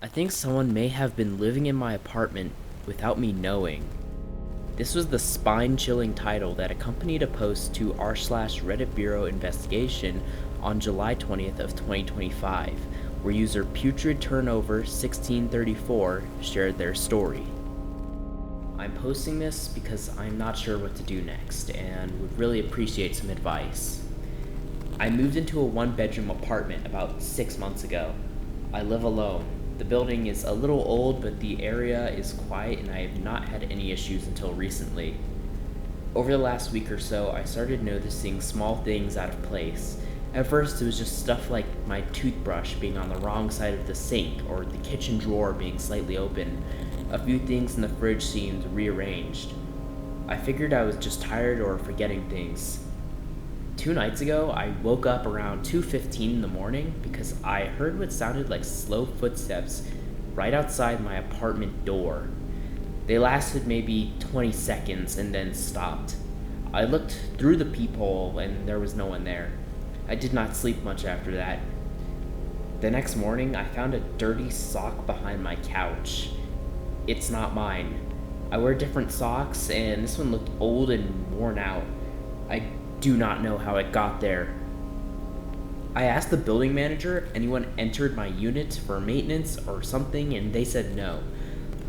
I think someone may have been living in my apartment without me knowing. This was the spine-chilling title that accompanied a post to r/Reddit Bureau investigation on July 20th of 2025, where user Putrid Turnover 1634 shared their story. I'm posting this because I'm not sure what to do next and would really appreciate some advice. I moved into a one-bedroom apartment about 6 months ago. I live alone. The building is a little old, but the area is quiet and I have not had any issues until recently. Over the last week or so, I started noticing small things out of place. At first, it was just stuff like my toothbrush being on the wrong side of the sink or the kitchen drawer being slightly open. A few things in the fridge seemed rearranged. I figured I was just tired or forgetting things. 2 nights ago, I woke up around 2:15 in the morning because I heard what sounded like slow footsteps right outside my apartment door. They lasted maybe 20 seconds and then stopped. I looked through the peephole and there was no one there. I did not sleep much after that. The next morning, I found a dirty sock behind my couch. It's not mine. I wear different socks and this one looked old and worn out. I do not know how it got there. I asked the building manager if anyone entered my unit for maintenance or something, and they said no.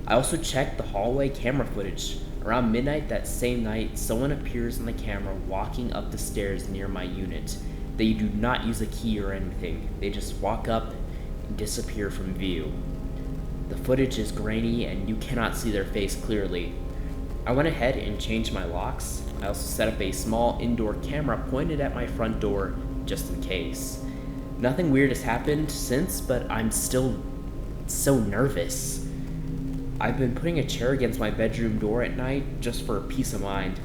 I also checked the hallway camera footage. Around midnight that same night, someone appears on the camera walking up the stairs near my unit. They do not use a key or anything. They just walk up and disappear from view. The footage is grainy and you cannot see their face clearly. I went ahead and changed my locks. I also set up a small indoor camera pointed at my front door just in case. Nothing weird has happened since, but I'm still so nervous. I've been putting a chair against my bedroom door at night just for peace of mind.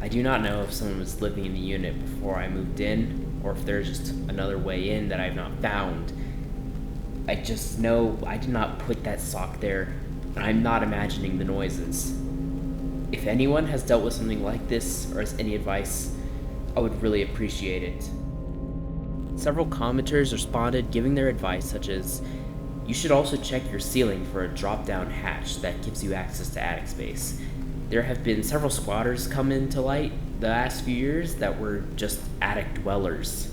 I do not know if someone was living in the unit before I moved in, or if there's just another way in that I've not found. I just know I did not put that sock there, and I'm not imagining the noises. If anyone has dealt with something like this or has any advice, I would really appreciate it. Several commenters responded giving their advice such as, you should also check your ceiling for a drop-down hatch that gives you access to attic space. There have been several squatters come into light the last few years that were just attic dwellers.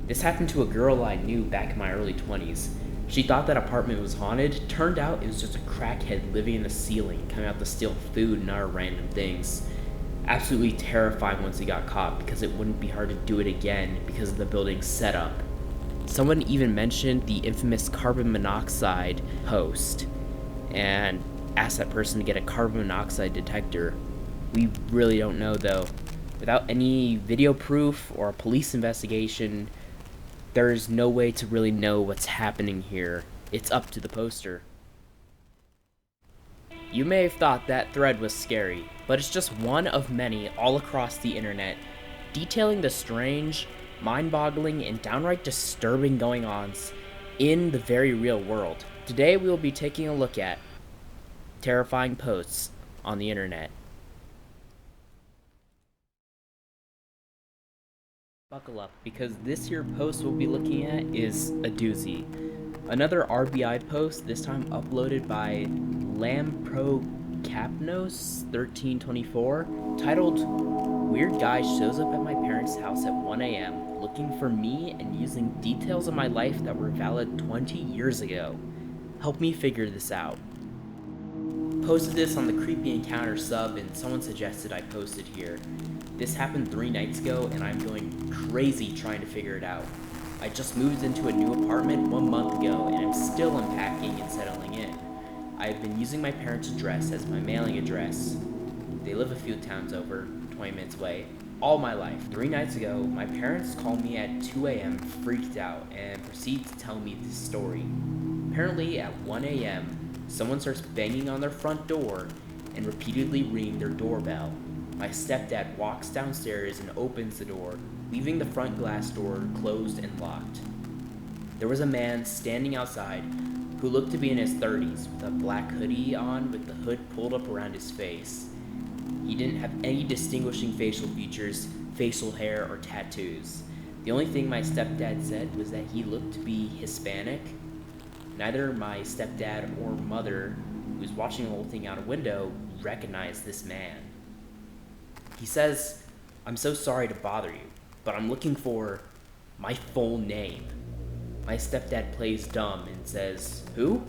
This happened to a girl I knew back in my early 20s. She thought that apartment was haunted. Turned out it was just a crackhead living in the ceiling, coming out to steal food and other random things. Absolutely terrifying once he got caught because it wouldn't be hard to do it again because of the building's setup. Someone even mentioned the infamous carbon monoxide post and asked that person to get a carbon monoxide detector. We really don't know though. Without any video proof or a police investigation, there is no way to really know what's happening here. It's up to the poster. You may have thought that thread was scary, but it's just one of many all across the internet, detailing the strange, mind-boggling, and downright disturbing going-ons in the very real world. Today we will be taking a look at terrifying posts on the internet. Buckle up, because this here post we'll be looking at is a doozy. Another RBI post, this time uploaded by LamproCapnos1324, titled, Weird Guy Shows Up at My Parents' House at 1 a.m. looking for me and using details of my life that were valid 20 years ago. Help me figure this out. Posted this on the Creepy Encounter sub and someone suggested I post it here. This happened 3 nights ago and I'm going crazy trying to figure it out. I just moved into a new apartment 1 month ago and I'm still unpacking and settling in. I have been using my parents' address as my mailing address. They live a few towns over, 20 minutes away, all my life. 3 nights ago, my parents called me at 2 a.m. freaked out and proceeded to tell me this story. Apparently at 1 a.m., someone starts banging on their front door and repeatedly ringing their doorbell. My stepdad walks downstairs and opens the door, leaving the front glass door closed and locked. There was a man standing outside who looked to be in his 30s with a black hoodie on with the hood pulled up around his face. He didn't have any distinguishing facial features, facial hair, or tattoos. The only thing my stepdad said was that he looked to be Hispanic. Neither my stepdad or mother, who was watching the whole thing out a window, recognized this man. He says, "I'm so sorry to bother you, but I'm looking for my full name." My stepdad plays dumb and says, "Who?"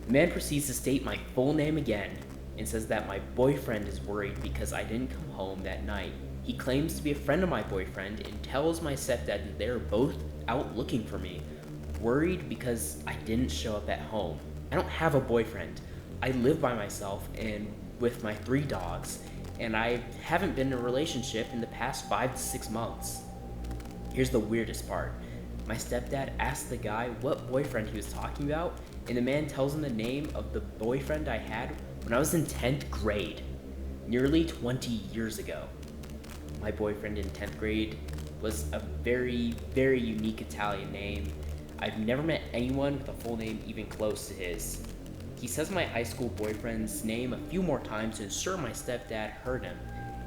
The man proceeds to state my full name again and says that my boyfriend is worried because I didn't come home that night. He claims to be a friend of my boyfriend and tells my stepdad that they are both out looking for me, worried because I didn't show up at home. I don't have a boyfriend. I live by myself and with my 3 dogs, and I haven't been in a relationship in the past 5 to 6 months. Here's the weirdest part. My stepdad asked the guy what boyfriend he was talking about, and the man tells him the name of the boyfriend I had when I was in 10th grade, nearly 20 years ago. My boyfriend in 10th grade was a very, very unique Italian name. I've never met anyone with a full name even close to his. He says my high school boyfriend's name a few more times to ensure my stepdad heard him,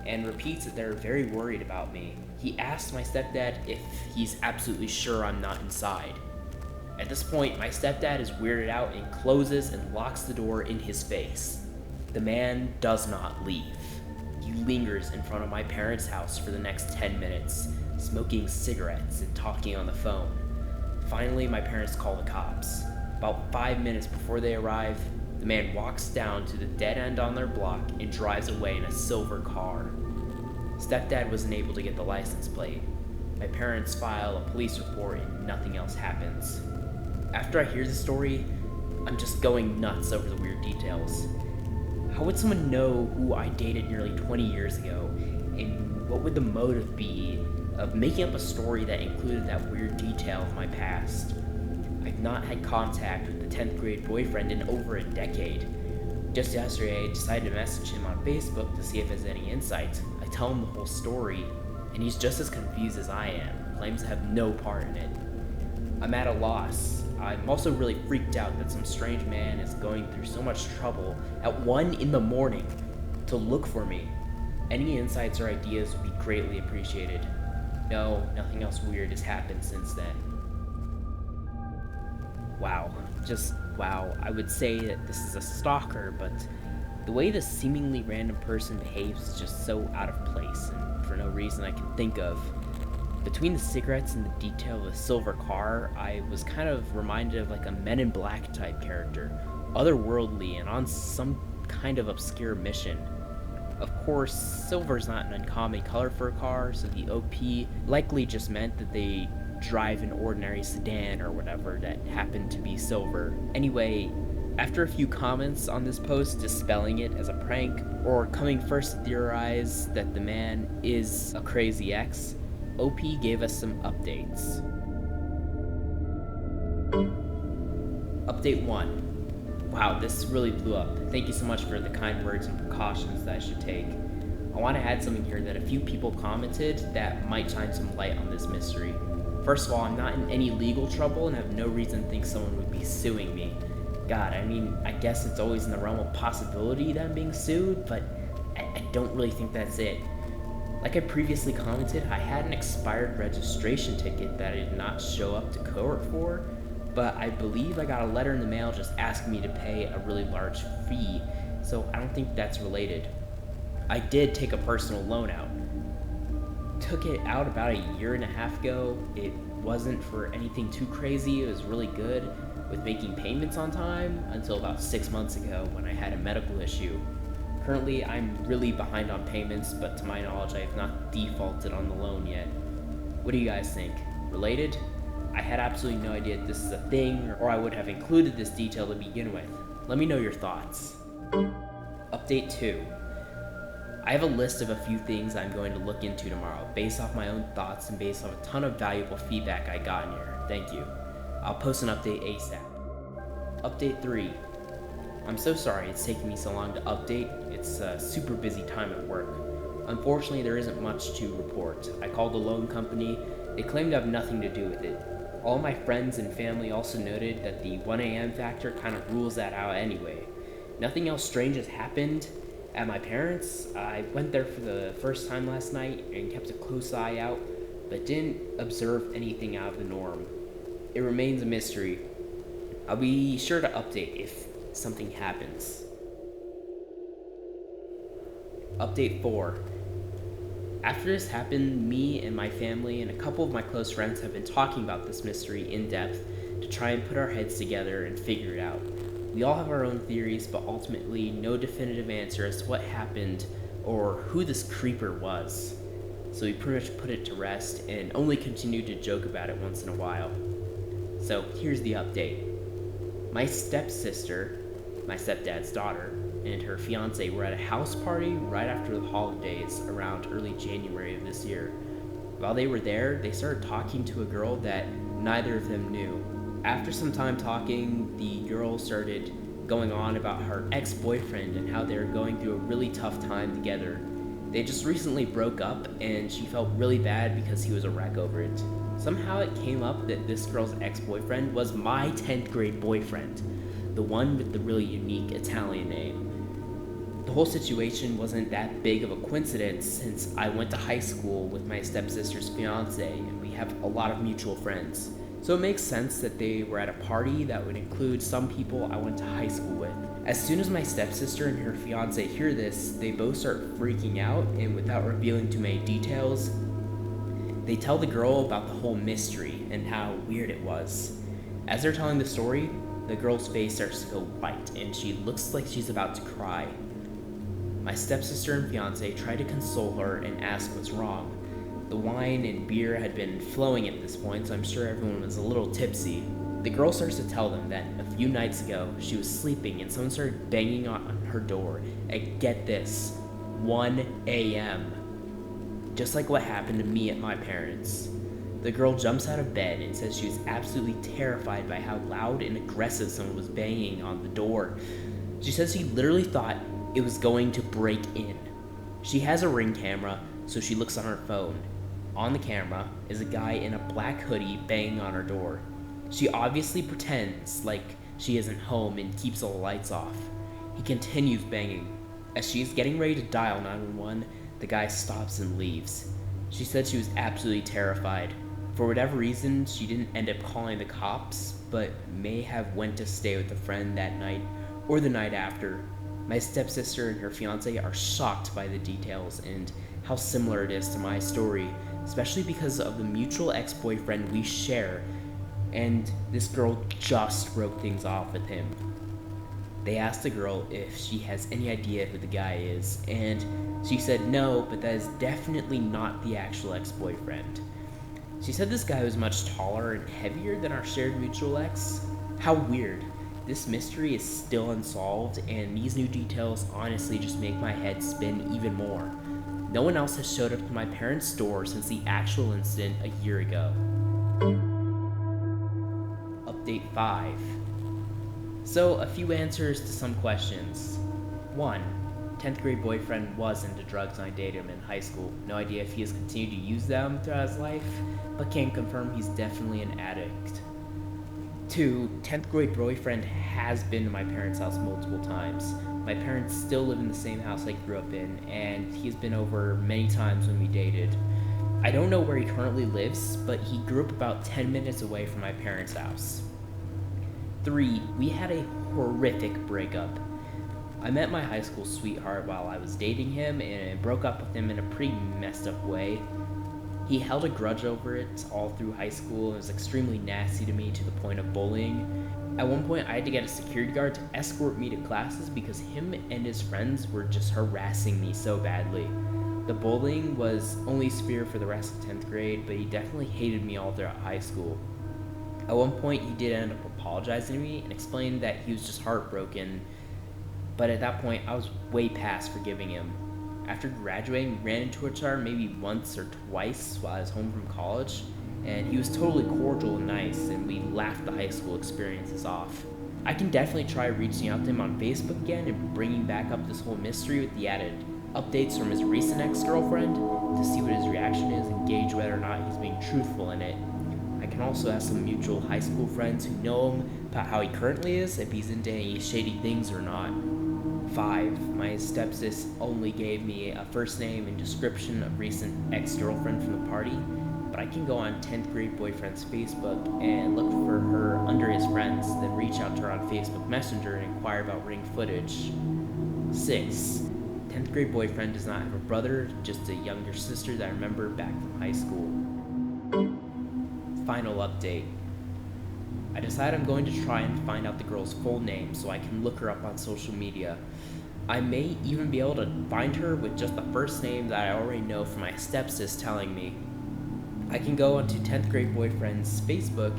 and repeats that they're very worried about me. He asks my stepdad if he's absolutely sure I'm not inside. At this point, my stepdad is weirded out and closes and locks the door in his face. The man does not leave. He lingers in front of my parents' house for the next 10 minutes, smoking cigarettes and talking on the phone. Finally, my parents call the cops. About 5 minutes before they arrive, the man walks down to the dead end on their block and drives away in a silver car. Stepdad wasn't able to get the license plate. My parents file a police report and nothing else happens. After I hear the story, I'm just going nuts over the weird details. How would someone know who I dated nearly 20 years ago, and what would the motive be of making up a story that included that weird detail of my past? I've not had contact with the 10th grade boyfriend in over a decade. Just yesterday, I decided to message him on Facebook to see if he has any insight. I tell him the whole story, and he's just as confused as I am, claims to have no part in it. I'm at a loss. I'm also really freaked out that some strange man is going through so much trouble at 1 in the morning to look for me. Any insights or ideas would be greatly appreciated. No, nothing else weird has happened since then. Wow. Just wow. I would say that this is a stalker, but the way this seemingly random person behaves is just so out of place and for no reason I can think of. Between the cigarettes and the detail of the silver car, I was kind of reminded of like a Men in Black type character, otherworldly and on some kind of obscure mission. Of course, silver's not an uncommon color for a car, so the OP likely just meant that they drive an ordinary sedan or whatever that happened to be silver. Anyway, after a few comments on this post dispelling it as a prank, or coming first to theorize that the man is a crazy ex, OP gave us some updates. Update 1. Wow, this really blew up. Thank you so much for the kind words and precautions that I should take. I want to add something here that a few people commented that might shine some light on this mystery. First of all, I'm not in any legal trouble and have no reason to think someone would be suing me. God, I mean, I guess it's always in the realm of possibility that I'm being sued, but I don't really think that's it. Like I previously commented, I had an expired registration ticket that I did not show up to court for, but I believe I got a letter in the mail just asking me to pay a really large fee, so I don't think that's related. I did take a personal loan out. Took it out about a year and a half ago. It wasn't for anything too crazy. It was really good with making payments on time until about 6 months ago when I had a medical issue. Currently, I'm really behind on payments, but to my knowledge, I have not defaulted on the loan yet. What do you guys think? Related? I had absolutely no idea this is a thing, or I would have included this detail to begin with. Let me know your thoughts. Update 2. I have a list of a few things I'm going to look into tomorrow, based off my own thoughts and based off a ton of valuable feedback I got in here. Thank you. I'll post an update ASAP. Update 3. I'm so sorry it's taking me so long to update. It's a super busy time at work. Unfortunately, there isn't much to report. I called the loan company. They claimed to have nothing to do with it. All my friends and family also noted that the 1 a.m. factor kind of rules that out anyway. Nothing else strange has happened at my parents'. I went there for the first time last night and kept a close eye out, but didn't observe anything out of the norm. It remains a mystery. I'll be sure to update if something happens. Update 4. After this happened, me and my family and a couple of my close friends have been talking about this mystery in depth to try and put our heads together and figure it out. We all have our own theories, but ultimately no definitive answer as to what happened or who this creeper was. So we pretty much put it to rest and only continue to joke about it once in a while. So here's the update. My stepsister, my stepdad's daughter, and her fiance were at a house party right after the holidays around early January of this year. While they were there, they started talking to a girl that neither of them knew. After some time talking, the girl started going on about her ex-boyfriend and how they were going through a really tough time together. They just recently broke up and she felt really bad because he was a wreck over it. Somehow it came up that this girl's ex-boyfriend was my 10th grade boyfriend, the one with the really unique Italian name. The whole situation wasn't that big of a coincidence since I went to high school with my stepsister's fiance and we have a lot of mutual friends. So it makes sense that they were at a party that would include some people I went to high school with. As soon as my stepsister and her fiance hear this, they both start freaking out, and without revealing too many details, they tell the girl about the whole mystery and how weird it was. As they're telling the story, the girl's face starts to go white and she looks like she's about to cry. My stepsister and fiance try to console her and ask what's wrong. The wine and beer had been flowing at this point, so I'm sure everyone was a little tipsy. The girl starts to tell them that a few nights ago, she was sleeping and someone started banging on her door at, get this, 1 a.m. Just like what happened to me at my parents'. The girl jumps out of bed and says she was absolutely terrified by how loud and aggressive someone was banging on the door. She says she literally thought it was going to break in. She has a Ring camera, so she looks on her phone. On the camera is a guy in a black hoodie banging on her door. She obviously pretends like she isn't home and keeps all the lights off. He continues banging. As she's getting ready to dial 911, the guy stops and leaves. She said she was absolutely terrified. For whatever reason, she didn't end up calling the cops, but may have went to stay with a friend that night or the night after. My stepsister and her fiance are shocked by the details and how similar it is to my story, especially because of the mutual ex-boyfriend we share, and this girl just broke things off with him. They asked the girl if she has any idea who the guy is, and she said no, but that is definitely not the actual ex-boyfriend. She said this guy was much taller and heavier than our shared mutual ex. How weird. This mystery is still unsolved, and these new details honestly just make my head spin even more. No one else has showed up to my parents' door since the actual incident a year ago. Update 5. So, a few answers to some questions. 1. 10th grade boyfriend was into drugs when I dated him in high school. No idea if he has continued to use them throughout his life, but can confirm he's definitely an addict. 2. 10th grade boyfriend has been to my parents' house multiple times. My parents still live in the same house I grew up in, and he's been over many times when we dated. I don't know where he currently lives, but he grew up about 10 minutes away from my parents' house. 3. We had a horrific breakup. I met my high school sweetheart while I was dating him and broke up with him in a pretty messed up way. He held a grudge over it all through high school and was extremely nasty to me to the point of bullying. At one point, I had to get a security guard to escort me to classes because him and his friends were just harassing me so badly. The bullying was only severe for the rest of 10th grade, but he definitely hated me all throughout high school. At one point, he did end up apologizing to me and explained that he was just heartbroken, but at that point, I was way past forgiving him. After graduating, we ran into each other maybe once or twice while I was home from college, and he was totally cordial and nice, and we laughed the high school experiences off. I can definitely try reaching out to him on Facebook again and bringing back up this whole mystery with the added updates from his recent ex-girlfriend to see what his reaction is and gauge whether or not he's being truthful in it. I can also ask some mutual high school friends who know him about how he currently is, if he's into any shady things or not. 5. My stepsis only gave me a first name and description of recent ex-girlfriend from the party, but I can go on 10th grade boyfriend's Facebook and look for her under his friends, then reach out to her on Facebook Messenger and inquire about ring footage. 6. 10th grade boyfriend does not have a brother, just a younger sister that I remember back from high school. Final update. I decide I'm going to try and find out the girl's full name so I can look her up on social media. I may even be able to find her with just the first name that I already know from my stepsis telling me. I can go onto 10th grade boyfriend's Facebook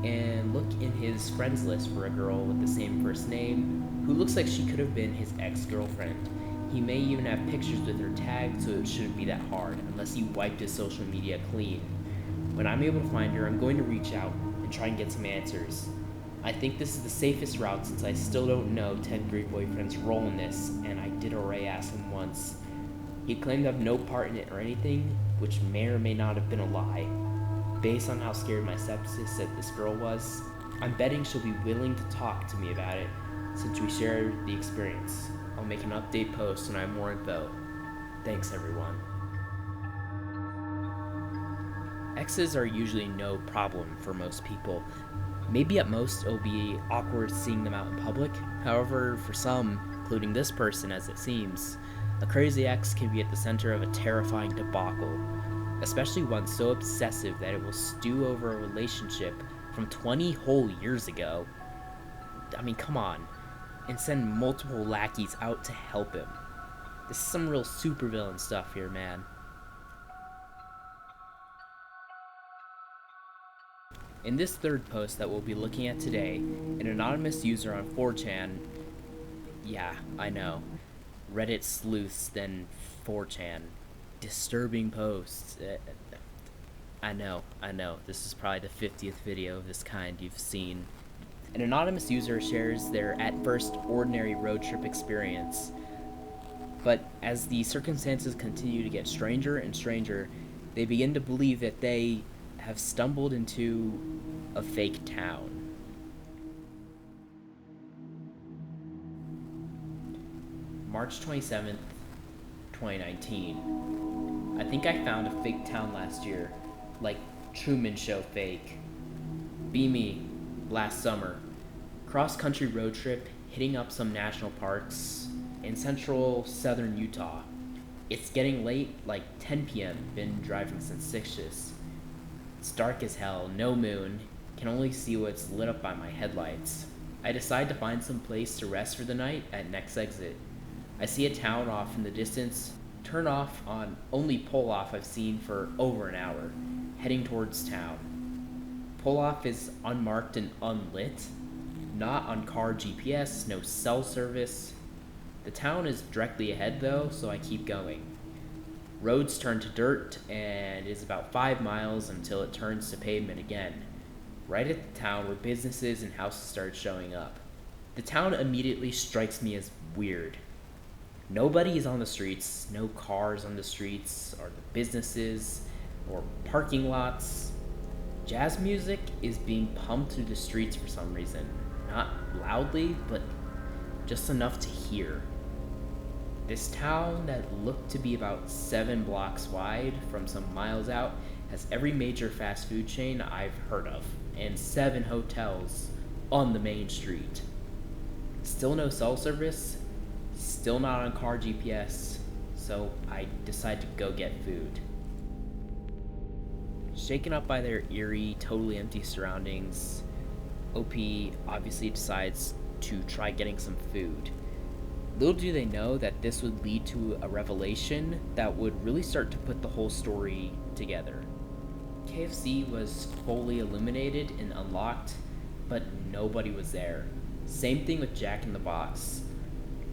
and look in his friends list for a girl with the same first name who looks like she could have been his ex-girlfriend. He may even have pictures with her tagged, so it shouldn't be that hard unless he wiped his social media clean. When I'm able to find her, I'm going to reach out and try and get some answers. I think this is the safest route since I still don't know 10th grade boyfriend's role in this, and I did already ask him once. He claimed to have no part in it or anything, which may or may not have been a lie. Based on how scared my stepsis said this girl was, I'm betting she'll be willing to talk to me about it since we shared the experience. I'll make an update post when I have more info. Thanks, everyone. Exes are usually no problem for most people. Maybe at most it'll be awkward seeing them out in public. However, for some, including this person as it seems, a crazy ex can be at the center of a terrifying debacle, especially one so obsessive that it will stew over a relationship from 20 whole years ago. I mean, come on, and send multiple lackeys out to help him. This is some real supervillain stuff here, man. In this third post that we'll be looking at today, an anonymous user on 4chan, yeah, I know, Reddit sleuths then 4chan, disturbing posts. I know, this is probably the 50th video of this kind you've seen. An anonymous user shares their at first ordinary road trip experience, but as the circumstances continue to get stranger and stranger, they begin to believe that they have stumbled into a fake town. March 27th, 2019. I think I found a fake town last year, like Truman Show fake. Be me, last summer. Cross-country road trip, hitting up some national parks in central southern Utah. It's getting late, like 10 p.m. Been driving since 6ish. It's dark as hell, no moon, can only see what's lit up by my headlights. I decide to find some place to rest for the night at next exit. I see a town off in the distance, turn off on only pull-off I've seen for over an hour, heading towards town. Pull-off is unmarked and unlit, not on car GPS, no cell service. The town is directly ahead though, so I keep going. Roads turn to dirt and is about 5 miles until it turns to pavement again. Right at the town where businesses and houses start showing up. The town immediately strikes me as weird. Nobody is on the streets, no cars on the streets or the businesses or parking lots. Jazz music is being pumped through the streets for some reason. Not loudly, but just enough to hear. This town that looked to be about 7 blocks wide from some miles out has every major fast food chain I've heard of and 7 hotels on the main street. Still no cell service, still not on car GPS, so I decide to go get food. Shaken up by their eerie, totally empty surroundings, OP obviously decides to try getting some food. Little do they know that this would lead to a revelation that would really start to put the whole story together. KFC was fully illuminated and unlocked, but nobody was there. Same thing with Jack in the Box.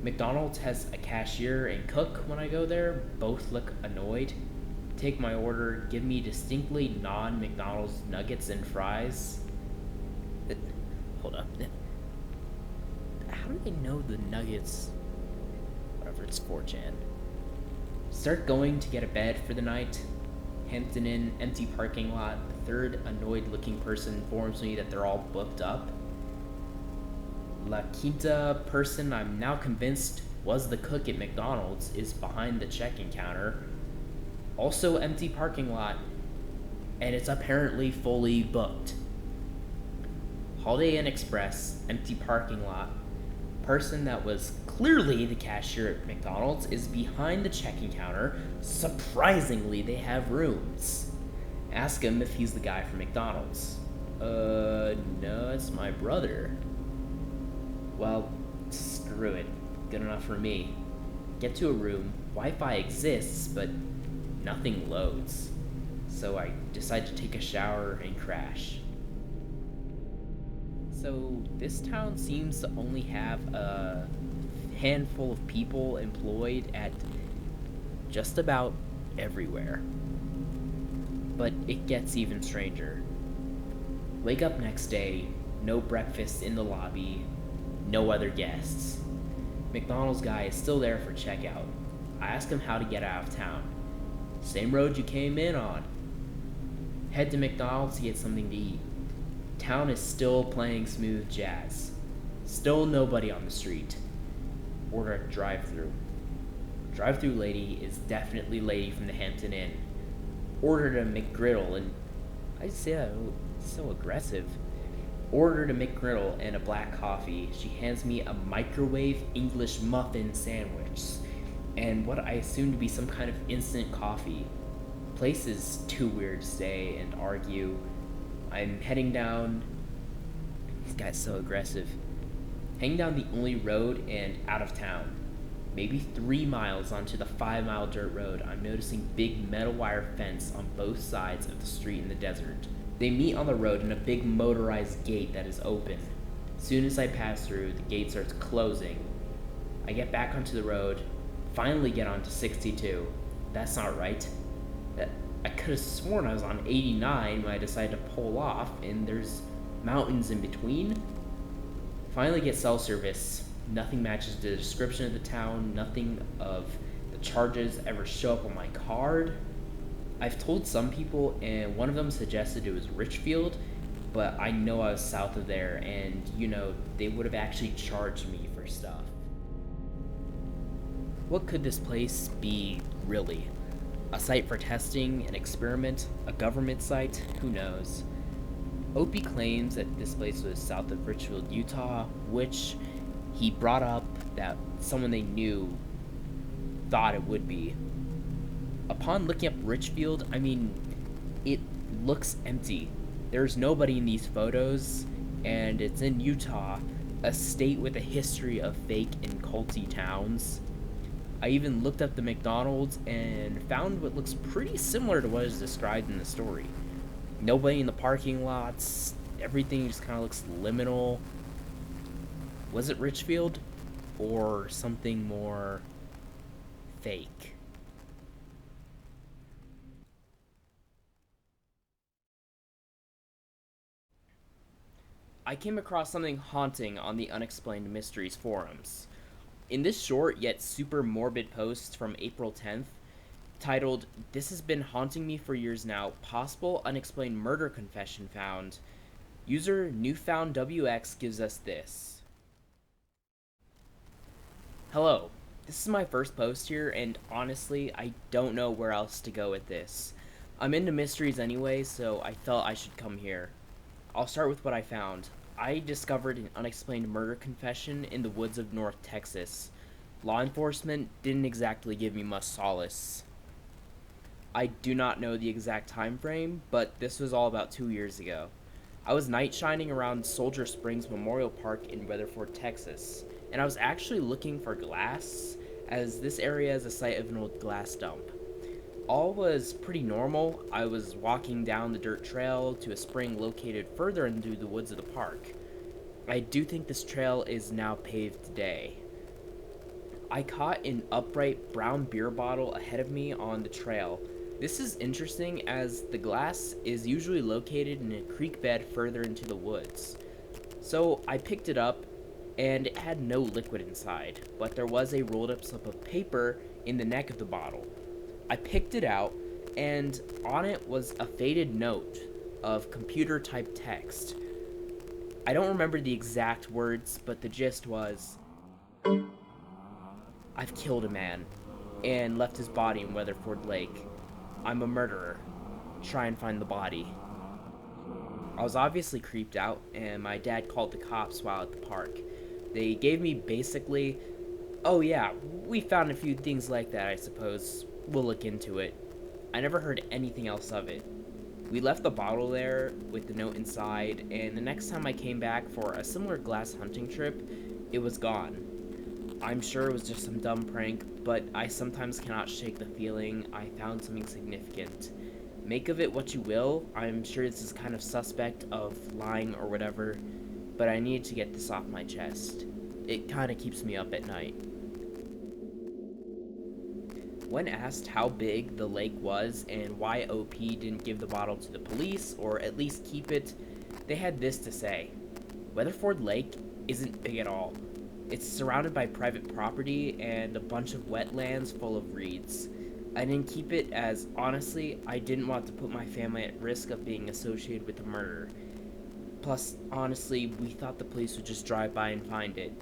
McDonald's has a cashier and cook when I go there, both look annoyed. Take my order, give me distinctly non-McDonald's nuggets and fries. Hold up. How do they know the nuggets? Whatever, it's 4chan. Start going to get a bed for the night. Hampton Inn, empty parking lot. The third annoyed looking person informs me that they're all booked up. La Quinta person I'm now convinced was the cook at McDonald's is behind the check-in counter. Also empty parking lot. and it's apparently fully booked. Holiday Inn Express, empty parking lot. Person that was clearly the cashier at McDonald's is behind the checking counter. Surprisingly, they have rooms. Ask him if he's the guy from McDonald's. No, it's my brother. Well, screw it. Good enough for me. Get to a room. Wi-Fi exists, but nothing loads. So I decide to take a shower and crash. So this town seems to only have a handful of people employed at just about everywhere. But it gets even stranger. Wake up next day, no breakfast in the lobby, no other guests. McDonald's guy is still there for checkout. I ask him how to get out of town. Same road you came in on. Head to McDonald's to get something to eat. Town is still playing smooth jazz. Still nobody on the street. Order a drive-thru. Drive-thru lady is definitely lady from the Hampton Inn. Ordered a McGriddle and I'd say that so aggressive. Ordered a McGriddle and a black coffee. She hands me a microwave English muffin sandwich and what I assume to be some kind of instant coffee. Place is too weird to stay and argue. I'm heading down. This guy's so aggressive. Heading down the only road and out of town. Maybe 3 miles onto the 5-mile dirt road, I'm noticing big metal wire fence on both sides of the street in the desert. They meet on the road in a big motorized gate that is open. Soon as I pass through, the gate starts closing. I get back onto the road, finally get onto 62. That's not right. I could have sworn I was on 89 when I decided to pull off, and there's mountains in between. Finally get cell service. Nothing matches the description of the town. Nothing of the charges ever show up on my card. I've told some people, and one of them suggested it was Richfield, but I know I was south of there, and, they would have actually charged me for stuff. What could this place be, really? A site for testing, an experiment, a government site? Who knows? Opie claims that this place was south of Richfield, Utah, which he brought up that someone they knew thought it would be. Upon looking up Richfield, it looks empty. There's nobody in these photos, and it's in Utah, a state with a history of fake and culty towns. I even looked up the McDonald's and found what looks pretty similar to what is described in the story. Nobody in the parking lots, everything just kind of looks liminal. Was it Richfield? Or something more fake? I came across something haunting on the Unexplained Mysteries forums. In this short yet super morbid post from April 10th, titled, "This has been haunting me for years now, possible unexplained murder confession found," user NewfoundWX gives us this. Hello, this is my first post here, and honestly, I don't know where else to go with this. I'm into mysteries anyway, so I felt I should come here. I'll start with what I found. I discovered an unexplained murder confession in the woods of North Texas. Law enforcement didn't exactly give me much solace. I do not know the exact time frame, but this was all about 2 years ago. I was night shining around Soldier Springs Memorial Park in Weatherford, Texas, and I was actually looking for glass, as this area is a site of an old glass dump. All was pretty normal. I was walking down the dirt trail to a spring located further into the woods of the park. I do think this trail is now paved today. I caught an upright brown beer bottle ahead of me on the trail. This is interesting as the glass is usually located in a creek bed further into the woods. So I picked it up and it had no liquid inside, but there was a rolled up slip of paper in the neck of the bottle. I picked it out, and on it was a faded note of computer-typed text. I don't remember the exact words, but the gist was, "I've killed a man, and left his body in Weatherford Lake. I'm a murderer. try and find the body. I was obviously creeped out, and my dad called the cops while at the park. They gave me basically, "Oh yeah, we found a few things like that, I suppose. We'll look into it." I never heard anything else of it. We left the bottle there with the note inside, and the next time I came back for a similar glass hunting trip, it was gone. I'm sure it was just some dumb prank, but I sometimes cannot shake the feeling I found something significant. Make of it what you will. I'm sure this is kind of suspect of lying or whatever, but I need to get this off my chest. It kind of keeps me up at night. When asked how big the lake was and why OP didn't give the bottle to the police or at least keep it, they had this to say: Weatherford Lake isn't big at all. It's surrounded by private property and a bunch of wetlands full of reeds. I didn't keep it as, honestly, I didn't want to put my family at risk of being associated with a murder. Plus, honestly, we thought the police would just drive by and find it.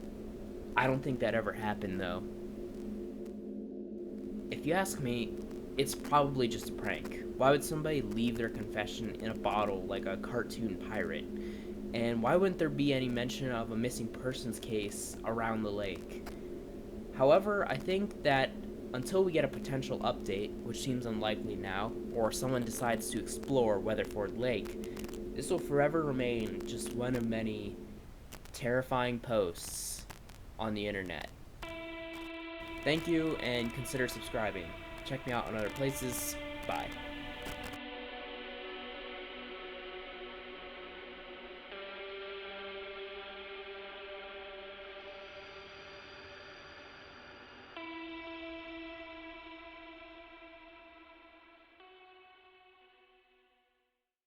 I don't think that ever happened, though. If you ask me, it's probably just a prank. Why would somebody leave their confession in a bottle like a cartoon pirate? And why wouldn't there be any mention of a missing persons case around the lake? However, I think that until we get a potential update, which seems unlikely now, or someone decides to explore Weatherford Lake, this will forever remain just one of many terrifying posts on the internet. Thank you, and consider subscribing. Check me out on other places. Bye.